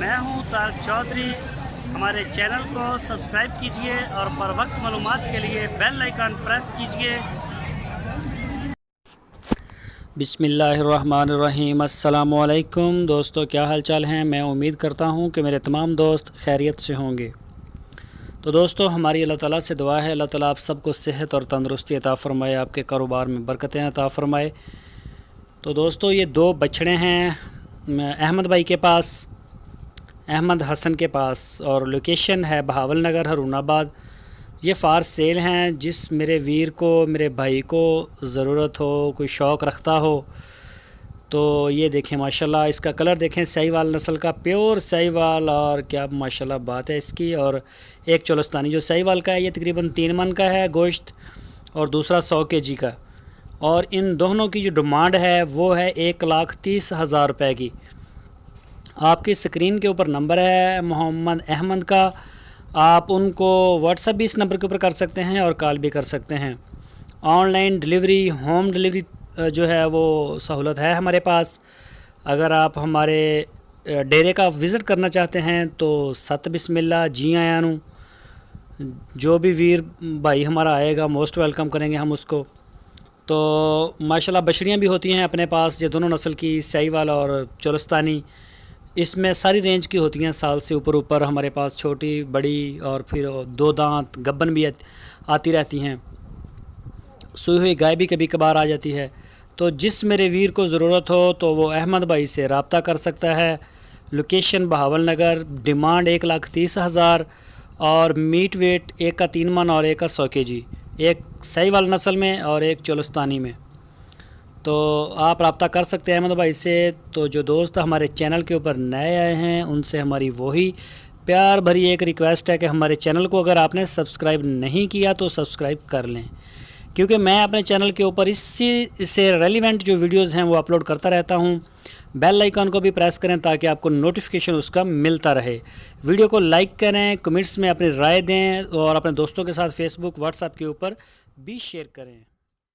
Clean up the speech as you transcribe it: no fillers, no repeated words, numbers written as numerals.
मैं हूं तारक चौधरी। हमारे चैनल को सब्सक्राइब कीजिए और बर वक्त मालूमात के लिए बेल आइकन प्रेस कीजिए। बिस्मिल्लाहिर्रहमानिर्रहीम। अस्सलामुअलैकुम दोस्तों, क्या हाल चाल हैं। मैं उम्मीद करता हूं कि मेरे तमाम दोस्त खैरियत से होंगे। तो दोस्तों, हमारी अल्लाह ताला से दुआ है, अल्लाह ताला आप सबको सेहत और तंदुरुस्ती अता फ़रमाए, आपके कारोबार में बरकतें अता फ़रमाए। तो दोस्तों, ये दो बछड़े हैं अहमद भाई के पास, अहमद हसन के पास, और लोकेशन है बहावल नगर हरुणाबाद। ये फार सेल हैं। जिस मेरे वीर को, मेरे भाई को ज़रूरत हो, कोई शौक़ रखता हो, तो ये देखें माशाल्लाह, इसका कलर देखें, साहिवाल नस्ल का, प्योर साहिवाल। और क्या माशाल्लाह बात है इसकी। और एक चोलस्तानी जो साहिवाल का है, ये तकरीबन 3 मन का है गोश्त, और दूसरा 100 kg का। और इन दोनों की जो डिमांड है वो है 1,30,000 रुपये की। आपकी स्क्रीन के ऊपर नंबर है मोहम्मद अहमद का, आप उनको व्हाट्सएप भी इस नंबर के ऊपर कर सकते हैं और कॉल भी कर सकते हैं। ऑनलाइन डिलीवरी, होम डिलीवरी जो है वो सहूलत है हमारे पास। अगर आप हमारे डेरे का विज़िट करना चाहते हैं तो सत बिस्मिल्लाह, जी आया नू। जो भी वीर भाई हमारा आएगा मोस्ट वेलकम करेंगे हम उसको। तो माशाल्लाह बछड़ियाँ भी होती हैं अपने पास, ये दोनों नस्ल की, साहिवाल और चोलस्तानी। इसमें सारी रेंज की होती हैं, साल से ऊपर हमारे पास, छोटी बड़ी, और फिर 2 दांत गब्बन भी आती रहती हैं। सूई हुई गाय भी कभी कभार आ जाती है। तो जिस मेरे वीर को ज़रूरत हो तो वो अहमद भाई से रब्ता कर सकता है। लोकेशन बहावल नगर, डिमांड 1,30,000, और मीट वेट एक का 3 मन और एक का 100 kg, एक साहिवाल नस्ल में और एक चोलस्तानी में। तो आप रब्ता कर सकते हैं अहमद भाई से। तो जो दोस्त हमारे चैनल के ऊपर नए आए हैं उनसे हमारी वही प्यार भरी एक रिक्वेस्ट है कि हमारे चैनल को अगर आपने सब्सक्राइब नहीं किया तो सब्सक्राइब कर लें, क्योंकि मैं अपने चैनल के ऊपर इसी से रेलिवेंट जो वीडियोस हैं वो अपलोड करता रहता हूं। बेल आइकन को भी प्रेस करें ताकि आपको नोटिफिकेशन उसका मिलता रहे। वीडियो को लाइक करें, कमेंट्स में अपनी राय दें, और अपने दोस्तों के साथ फेसबुक, व्हाट्सएप के ऊपर भी शेयर करें।